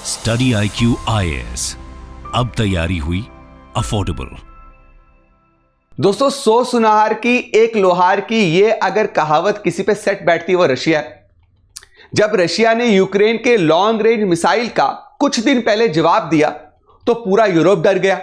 Study IQ IAS, अब तैयारी हुई अफोर्डेबल। दोस्तों, 100 सुनार की एक लोहार की ये अगर कहावत किसी पे सेट बैठती है वो रशिया है। जब रशिया ने यूक्रेन के लॉन्ग रेंज मिसाइल का कुछ दिन पहले जवाब दिया तो पूरा यूरोप डर गया।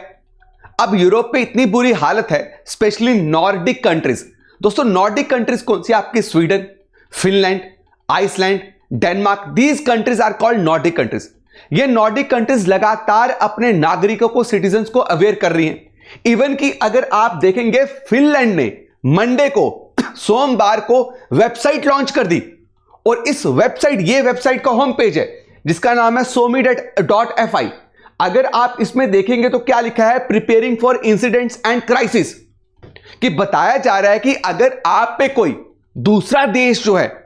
अब यूरोप में इतनी बुरी हालत है, स्पेशली नॉर्डिक कंट्रीज। दोस्तों, नॉर्डिक कंट्रीज कौन सी? आपकी Sweden, Finland, Iceland, Denmark. These countries are called Nordic countries. ये नॉर्डिक कंट्रीज लगातार अपने नागरिकों को, सिटीजन्स को अवेयर कर रही हैं। इवन कि अगर आप देखेंगे, फिनलैंड ने मंडे को, सोमवार को वेबसाइट लॉन्च कर दी। और इस वेबसाइट, ये वेबसाइट का होम पेज है जिसका नाम है somi.fi। अगर आप इसमें देखेंगे तो क्या लिखा है? Preparing for incidents and crisis. कि बताया जा रहा है कि अगर आप पे कोई दूसरा देश जो है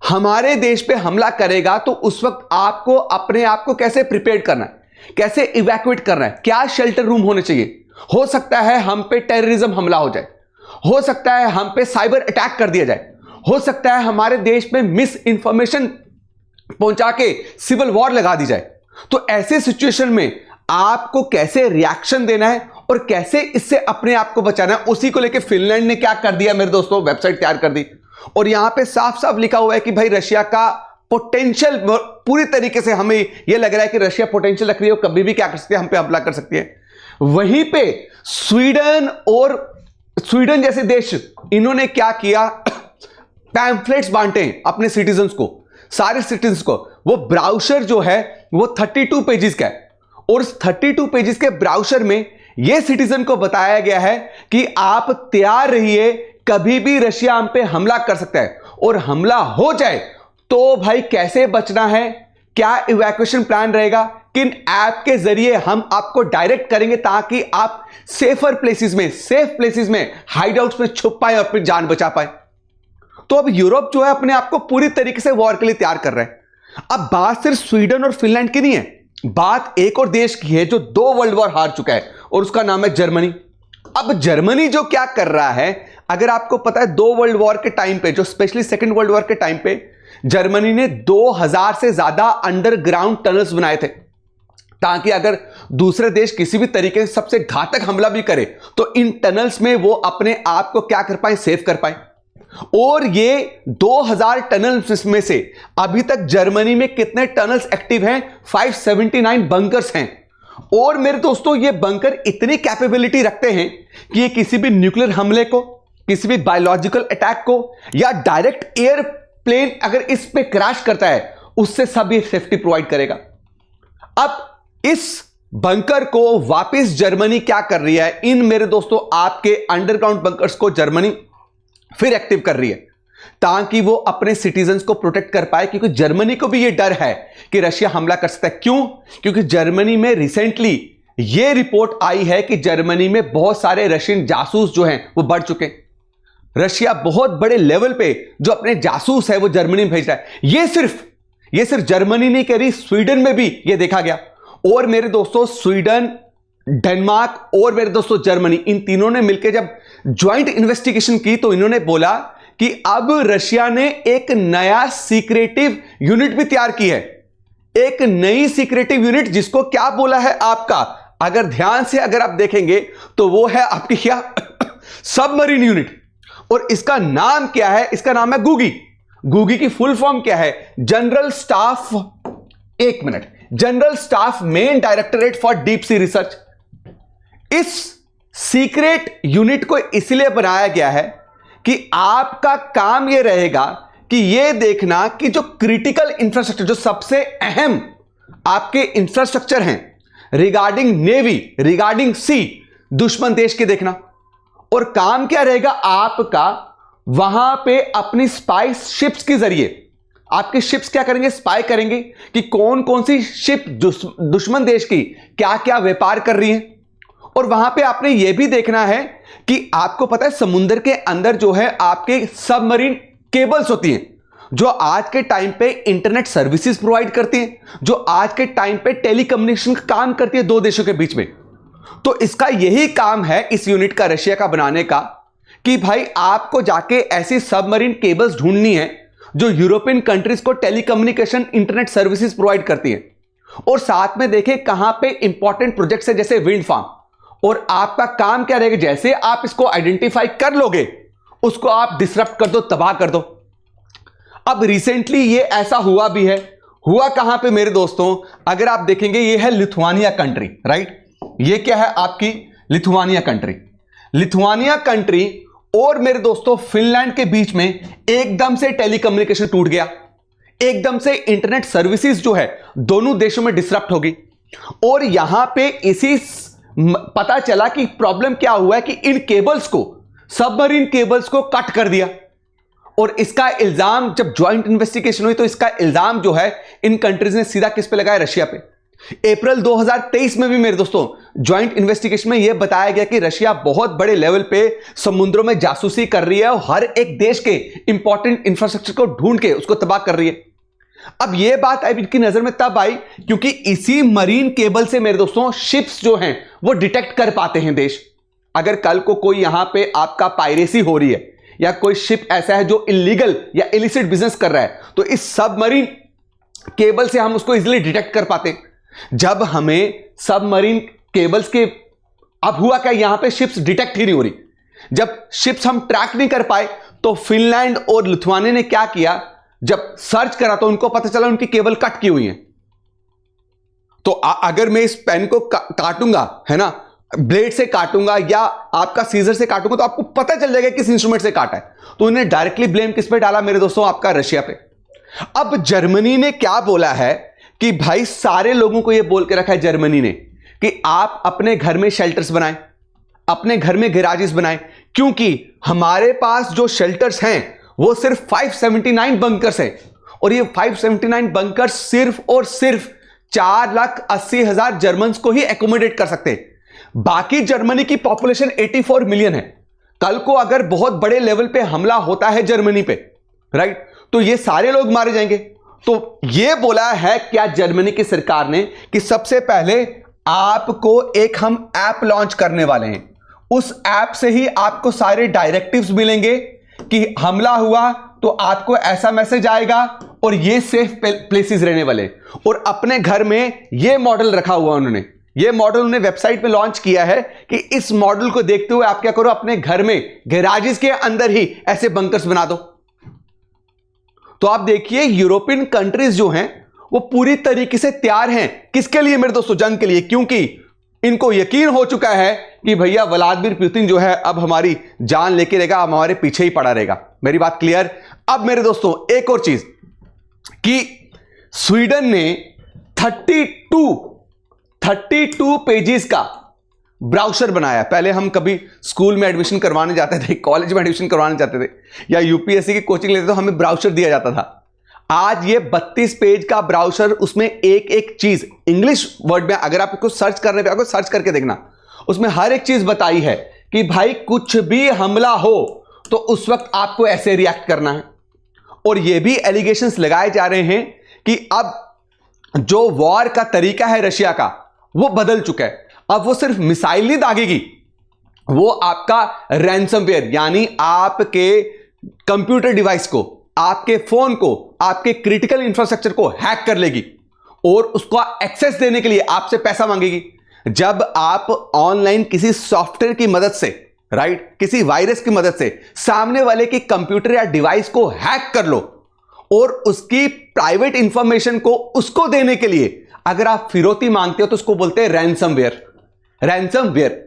हमारे देश पे हमला करेगा तो उस वक्त आपको अपने आप को कैसे प्रिपेयर करना है, कैसे इवैक्यूएट करना है, क्या शेल्टर रूम होने चाहिए। हो सकता है हम पे टेररिज्म हमला हो जाए, हो सकता है हम पे साइबर अटैक कर दिया जाए, हो सकता है हमारे देश में मिस इंफॉर्मेशन पहुंचा के सिविल वॉर लगा दी जाए। तो ऐसे सिचुएशन में आपको कैसे रिएक्शन देना है और कैसे इससे अपने आप को बचाना है, उसी को लेकर फिनलैंड ने क्या कर दिया मेरे दोस्तों, वेबसाइट तैयार कर दी। और यहां पे साफ साफ लिखा हुआ है कि भाई रशिया का पोटेंशियल पूरी तरीके से, हमें यह लग रहा है कि रशिया पोटेंशियल रख रही है, कभी भी क्या कर सकती है, हम पे हमला कर सकती है। वहीं पे स्वीडन जैसे देश, इन्होंने क्या किया? पैम्फलेट्स बांटे अपने सिटीजन्स को, सारे सिटीजन्स को। वो ब्राउशर जो है वो 32 पेजेस का है और उस 32 पेजेस के ब्राउशर में ये सिटीजन को बताया गया है कि आप तैयार रहिए, कभी भी रशिया हम पे हमला कर सकता है और हमला हो जाए तो भाई कैसे बचना है, क्या इवैक्यूएशन प्लान रहेगा, किन ऐप के जरिए हम आपको डायरेक्ट करेंगे ताकि आप सेफ प्लेसेस में हाइड आउट्स में छुप पाए और अपनी जान बचा पाए। तो अब यूरोप जो है अपने आप को पूरी तरीके से वॉर के लिए तैयार कर रहा है। अब बात सिर्फ स्वीडन और फिनलैंड की नहीं है, बात एक और देश की है जो 2 वर्ल्ड वॉर हार चुका है और उसका नाम है जर्मनी। अब जर्मनी जो क्या कर रहा है, अगर आपको पता है 2 वर्ल्ड वॉर के टाइम पे, जो स्पेशली सेकेंड वर्ल्ड वॉर के टाइम पे जर्मनी ने 2000 से ज्यादा अंडरग्राउंड टनल्स बनाए थे ताकि अगर दूसरे देश किसी भी तरीके से सबसे घातक हमला भी करे तो इन टनल्स में वो अपने आप को क्या कर पाए, सेव कर पाए। और ये 2000 टनल्स में से अभी तक जर्मनी में कितने टनल्स एक्टिव हैं? 579 बंकर्स हैं। और मेरे दोस्तों, ये बंकर इतनी कैपेबिलिटी रखते हैं कि ये किसी भी न्यूक्लियर हमले को, किसी भी बायोलॉजिकल अटैक को या डायरेक्ट एयरप्लेन अगर इस पे क्रैश करता है उससे सब ये सेफ्टी प्रोवाइड करेगा। अब इस बंकर को वापस जर्मनी क्या कर रही है? इन मेरे दोस्तों आपके अंडरग्राउंड बंकर्स को जर्मनी फिर एक्टिव कर रही है ताकि वो अपने सिटीजन्स को प्रोटेक्ट कर पाए, क्योंकि जर्मनी को भी ये डर है कि रशिया हमला कर सकता है। क्यों? क्योंकि जर्मनी में रिसेंटली ये रिपोर्ट आई है कि जर्मनी में बहुत सारे रशियन जासूस जो हैं वो बढ़ चुके हैं। रशिया बहुत बड़े लेवल पे जो अपने जासूस है वो जर्मनी में भेज रहा है। ये सिर्फ जर्मनी नहीं कह रही, स्वीडन में भी ये देखा गया। और मेरे दोस्तों, स्वीडन, डेनमार्क और मेरे दोस्तों जर्मनी, इन तीनों ने मिलकर जब ज्वाइंट इन्वेस्टिगेशन की तो इन्होंने बोला कि अब रशिया ने एक नया सीक्रेटिव यूनिट भी तैयार की है। एक नई सीक्रेटिव यूनिट जिसको क्या बोला है आपका, अगर ध्यान से अगर आप देखेंगे तो वो है आपकी क्या, सबमरीन यूनिट। और इसका नाम क्या है? इसका नाम है गूगी की फुल फॉर्म क्या है? General staff main directorate for deep sea research. इस सीक्रेट यूनिट को इसलिए बनाया गया है कि आपका काम यह रहेगा कि यह देखना कि जो क्रिटिकल इंफ्रास्ट्रक्चर, जो सबसे अहम आपके इंफ्रास्ट्रक्चर हैं रिगार्डिंग नेवी, रिगार्डिंग सी, दुश्मन देश के देखना। और काम क्या रहेगा आपका? वहां पे अपनी स्पाई शिप्स के जरिए आपके शिप्स क्या करेंगे? स्पाई करेंगे कि कौन कौन सी शिप दुश्मन देश की क्या क्या व्यापार कर रही है। और वहां पे आपने यह भी देखना है कि आपको पता है समुद्र के अंदर जो है आपके सबमरीन केबल्स होती हैं जो आज के टाइम पे इंटरनेट सर्विसेज प्रोवाइड करती हैं, जो आज के टाइम पे टेलीकम्युनिकेशन का काम करती है 2 देशों के बीच में। तो इसका यही काम है इस यूनिट का, रशिया का बनाने का, कि भाई आपको जाके ऐसी सबमरीन केबल्स ढूंढनी है जो यूरोपियन कंट्रीज को टेलीकम्युनिकेशन इंटरनेट सर्विसेज प्रोवाइड करती हैं। और साथ में देखें कहां पे इंपॉर्टेंट प्रोजेक्ट्स है जैसे विंड फार्म। और आपका काम क्या रहेगा, जैसे आप इसको आइडेंटिफाई कर लोगे उसको आप डिसरप्ट कर दो, तबाह कर दो। अब रिसेंटली ये ऐसा हुआ भी है। हुआ कहां पे मेरे दोस्तों, अगर आप देखेंगे ये है लिथुआनिया कंट्री, राइट। ये क्या है आपकी लिथुआनिया कंट्री। लिथुआनिया कंट्री और मेरे दोस्तों फिनलैंड के बीच में एकदम से टेलीकम्युनिकेशन टूट गया, एकदम से इंटरनेट सर्विसेज जो है दोनों देशों में डिसरप्ट होगी। और यहां पे इसी पता चला कि प्रॉब्लम क्या हुआ है कि इन केबल्स को, सबमरीन केबल्स को कट कर दिया। और इसका इल्जाम जब ज्वाइंट इन्वेस्टिगेशन हुई तो इसका इल्जाम जो है इन कंट्रीज ने सीधा किस पे लगाया, रशिया पे। अप्रैल 2023 में भी मेरे दोस्तों ज्वाइंट इन्वेस्टिगेशन में यह बताया गया कि रशिया बहुत बड़े लेवल पे समुद्रों में जासूसी कर रही है और हर एक देश के इंपॉर्टेंट इंफ्रास्ट्रक्चर को ढूंढ के उसको तबाह कर रही है। अब यह बात अब इनकी नजर में तब आई क्योंकि इसी मरीन केबल से मेरे दोस्तों शिप्स जो हैं वो डिटेक्ट कर पाते हैं देश। अगर कल को कोई यहां पे आपका पायरेसी हो रही है या कोई शिप ऐसा है जो इलीगल या इलिसिट बिजनेस कर रहा है तो इस सबमरीन केबल से हम उसको इजीली डिटेक्ट कर पाते। जब हमें सबमरीन केबल्स के, अब हुआ क्या, यहां पे शिप्स डिटेक्ट ही नहीं हो रही। जब शिप्स हम ट्रैक नहीं कर पाए तो फिनलैंड और लिथुआनिया ने क्या किया, जब सर्च करा तो उनको पता चला उनकी केबल कट की हुई है। तो अगर मैं इस पेन को काटूंगा, है ना, ब्लेड से काटूंगा या आपका सीजर से काटूंगा तो आपको पता चल जाएगा किस इंस्ट्रूमेंट से काटा है। तो उन्हें डायरेक्टली ब्लेम किस पे डाला मेरे दोस्तों, आपका रशिया पे। अब जर्मनी ने क्या बोला है कि भाई सारे लोगों को यह बोल के रखा है जर्मनी ने कि आप अपने घर में शेल्टर्स बनाएं, अपने घर में गैराजेस बनाएं, क्योंकि हमारे पास जो शेल्टर्स हैं वो सिर्फ 579 बंकर्स हैं और ये 579 बंकर्स सिर्फ और सिर्फ 4,80,000 जर्मन्स को ही एकोमोडेट कर सकते हैं। बाकी जर्मनी की पॉपुलेशन 84 मिलियन है। कल को अगर बहुत बड़े लेवल पे हमला होता है जर्मनी पे, राइट, तो ये सारे लोग मारे जाएंगे। तो ये बोला है क्या जर्मनी की सरकार ने कि सबसे पहले आपको एक हम ऐप लॉन्च करने वाले हैं, उस ऐप से ही आपको सारे डायरेक्टिव्स मिलेंगे कि हमला हुआ तो आपको ऐसा मैसेज आएगा और ये सेफ प्लेसेस रहने वाले। और अपने घर में ये मॉडल रखा हुआ उन्होंने, ये मॉडल उन्होंने वेबसाइट पे लॉन्च किया है कि इस मॉडल को देखते हुए आप क्या करो, अपने घर में गैराजेस के अंदर ही ऐसे बंकर्स बना दो। तो आप देखिए यूरोपियन कंट्रीज जो हैं वो पूरी तरीके से तैयार हैं किसके लिए मेरे दोस्तों, जंग के लिए, क्योंकि इनको यकीन हो चुका है कि भैया व्लादिमीर पुतिन जो है अब हमारी जान लेके रहेगा, अब हमारे पीछे ही पड़ा रहेगा। मेरी बात क्लियर। अब मेरे दोस्तों एक और चीज कि स्वीडन ने 32 पेजेस का ब्राउज़र बनाया। पहले हम कभी स्कूल में एडमिशन करवाने जाते थे, कॉलेज में एडमिशन करवाने जाते थे या यूपीएससी की कोचिंग लेते तो हमें ब्राउज़र दिया जाता था। आज ये 32 पेज का ब्राउज़र, उसमें एक एक चीज इंग्लिश वर्ड में, अगर आप इसको सर्च करने पे आपको सर्च करके देखना, उसमें हर एक चीज बताई है कि भाई कुछ भी हमला हो तो उस वक्त आपको ऐसे रिएक्ट करना है। और ये भी एलिगेशंस लगाए जा रहे हैं कि अब जो वॉर का तरीका है रशिया का वो बदल चुका है। अब वो सिर्फ मिसाइल नहीं दागेगी, वो आपका रैंसमवेयर यानी आपके कंप्यूटर डिवाइस को, आपके फोन को, आपके क्रिटिकल इंफ्रास्ट्रक्चर को हैक कर लेगी और उसको एक्सेस देने के लिए आपसे पैसा मांगेगी। जब आप ऑनलाइन किसी सॉफ्टवेयर की मदद से, राइट, किसी वायरस की मदद से सामने वाले की कंप्यूटर या डिवाइस को हैक कर लो और उसकी प्राइवेट इंफॉर्मेशन को उसको देने के लिए अगर आप फिरौती मांगते हो तो उसको बोलते हैं रैंसमवेयर।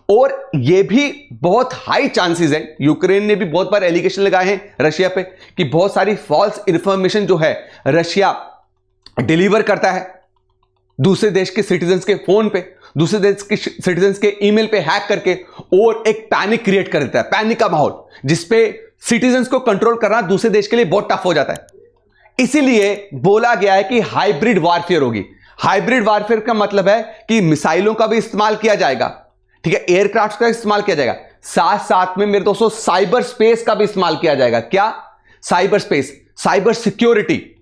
और यह भी बहुत हाई चांसेस है, यूक्रेन ने भी बहुत बार एलिगेशन लगाए हैं रशिया पे कि बहुत सारी फॉल्स इंफॉर्मेशन जो है रशिया डिलीवर करता है दूसरे देश के सिटीजन्स के फोन पे, दूसरे देश के सिटीजन्स के ईमेल पे हैक करके, और एक पैनिक क्रिएट कर देता है, पैनिक का माहौल जिसपे सिटीजन्स को कंट्रोल करना दूसरे देश के लिए बहुत टफ हो जाता है। इसीलिए बोला गया है कि हाइब्रिड वॉरफेयर होगी। हाइब्रिड वॉरफेयर का मतलब है कि मिसाइलों का भी इस्तेमाल किया जाएगा, ठीक है, एयरक्राफ्ट का इस्तेमाल किया जाएगा, साथ साथ में मेरे दोस्तों साइबर स्पेस का भी इस्तेमाल किया जाएगा। क्या? Cyber space, cyber security.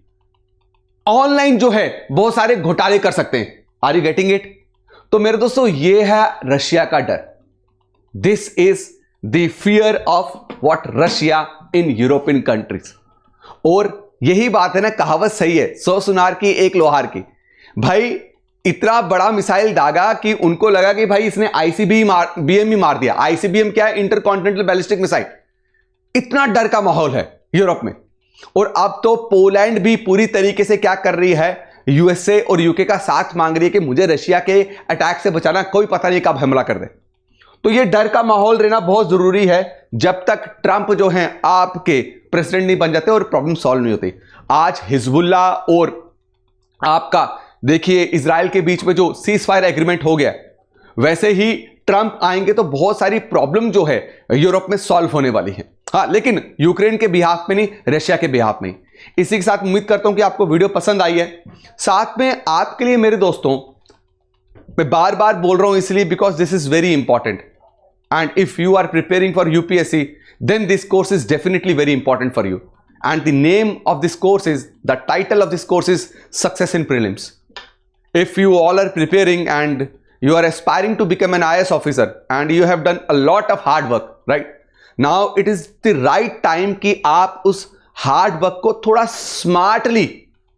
Online जो है बहुत सारे घोटाले कर सकते हैं। Are you getting it? तो मेरे दोस्तों ये है रशिया का डर। This is the fear of what Russia in European countries. और यही बात है ना, कहावत सही है, 100 सुनार की एक लोहार की। भाई इतना बड़ा मिसाइल दागा कि उनको लगा कि भाई इसने आईसीबीएम ही मार दिया। आईसीबीएम क्या है? Intercontinental ballistic missile. इतना डर का माहौल है यूरोप में। और अब तो पोलैंड भी पूरी तरीके से क्या कर रही है, यूएसए और यूके का साथ मांग रही है कि मुझे रशिया के अटैक से बचाना, कोई पता नहीं कब हमला कर दे। तो ये डर का माहौल रहना बहुत जरूरी है जब तक ट्रंप जो हैं आपके प्रेसिडेंट नहीं बन जाते और प्रॉब्लम सॉल्व नहीं होती। आज हिजबुल्ला और आपका देखिए इजराइल के बीच में जो सीज फायर एग्रीमेंट हो गया, वैसे ही ट्रंप आएंगे तो बहुत सारी प्रॉब्लम जो है यूरोप में सॉल्व होने वाली है। हाँ, लेकिन यूक्रेन के बिहाफ में नहीं, रशिया के बिहाफ में। इसी के साथ उम्मीद करता हूं कि आपको वीडियो पसंद आई है। साथ में आपके लिए मेरे दोस्तों, मैं बार बार बोल रहा हूं इसलिए because this is very important and if you are preparing for UPSC then this course is definitely very important for you and the name of this course is, the title of this course is success in prelims. If you all are preparing and you are aspiring to become an IAS officer and you have done a lot of hard work, right? Now it is the right time कि आप उस hard work को थोड़ा smartly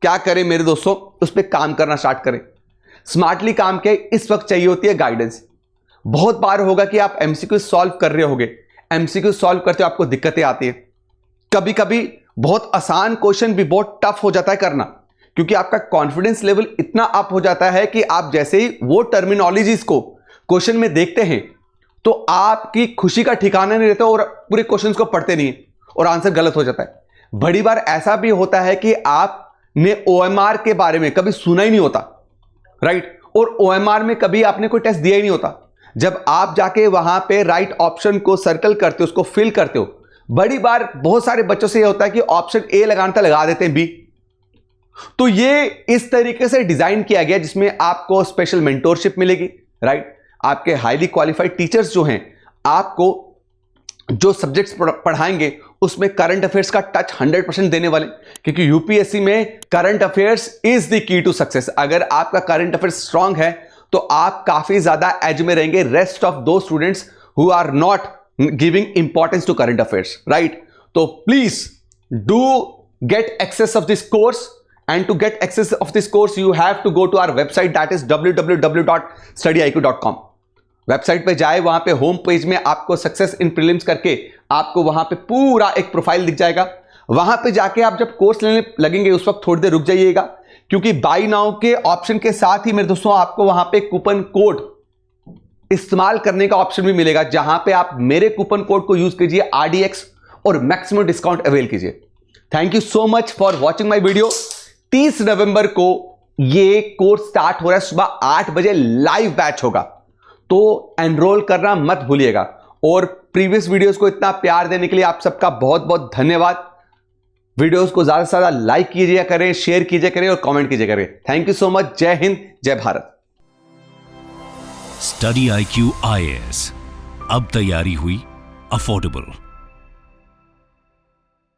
क्या करें मेरे दोस्तों, उस पर काम करना स्टार्ट करें. स्मार्टली काम के इस वक्त चाहिए होती है गाइडेंस. बहुत बार होगा कि आप एमसीक्यू सॉल्व कर रहे होगे, एमसीक्यू सॉल्व करते हो आपको दिक्कतें आती है. कभी कभी बहुत आसान क्वेश्चन भी बहुत टफ हो जाता है करना, क्योंकि आपका कॉन्फिडेंस लेवल इतना अप हो जाता है कि आप जैसे ही वो टर्मिनोलॉजीज को क्वेश्चन में देखते हैं तो आपकी खुशी का ठिकाना नहीं रहता और पूरे क्वेश्चंस को पढ़ते नहीं और आंसर गलत हो जाता है. बड़ी बार ऐसा भी होता है कि आपने ओएमआर के बारे में कभी सुना ही नहीं होता, राइट? और ओएमआर में कभी आपने कोई टेस्ट दिया ही नहीं होता. जब आप जाके वहां पे राइट ऑप्शन को सर्कल करते हो, उसको फिल करते हो, बड़ी बार बहुत सारे बच्चों से यह होता है कि ऑप्शन ए लगाना था लगा देते हैं बी. तो ये इस तरीके से डिजाइन किया गया जिसमें आपको स्पेशल मेंटोरशिप मिलेगी, राइट? आपके हाईली क्वालिफाइड टीचर्स जो हैं आपको जो सब्जेक्ट्स पढ़ाएंगे उसमें करंट अफेयर्स का टच 100% देने वाले, क्योंकि यूपीएससी में current affairs is the key to success. अगर आपका करंट अफेयर्स स्ट्रांग है तो आप काफी ज्यादा एज में रहेंगे रेस्ट ऑफ दो students who are not giving importance to current affairs, right? तो please do get access of this course, and to get access of this course you have to go to our website, that is www.studyiq.com. Website पे जाए, वहां पे home page में आपको success in prelims करके आपको वहां पे पूरा एक प्रोफाइल दिख जाएगा. वहां पे जाके आप जब कोर्स लेने लगेंगे उस वक्त थोड़ी देर रुक जाइएगा, क्योंकि बाय नाउ के ऑप्शन के साथ ही मेरे दोस्तों आपको वहां पे कूपन कोड इस्तेमाल करने का ऑप्शन भी मिलेगा, जहां पे आप मेरे कूपन कोड को यूज कीजिए RDX और मैक्सिमम डिस्काउंट अवेल कीजिए. Thank you so much for watching my video. 30 नवंबर को ये कोर्स स्टार्ट हो रहा है, सुबह 8 बजे लाइव बैच होगा, तो एनरोल करना मत भूलिएगा. और प्रीवियस वीडियोस को इतना प्यार देने के लिए आप सबका बहुत बहुत धन्यवाद. वीडियोस को ज्यादा से ज्यादा लाइक कीजिए करें, शेयर कीजिए करें और कमेंट कीजिए करें. Thank you so much. जय हिंद, जय भारत. स्टडी IQ IAS, अब तैयारी हुई अफोर्डेबल.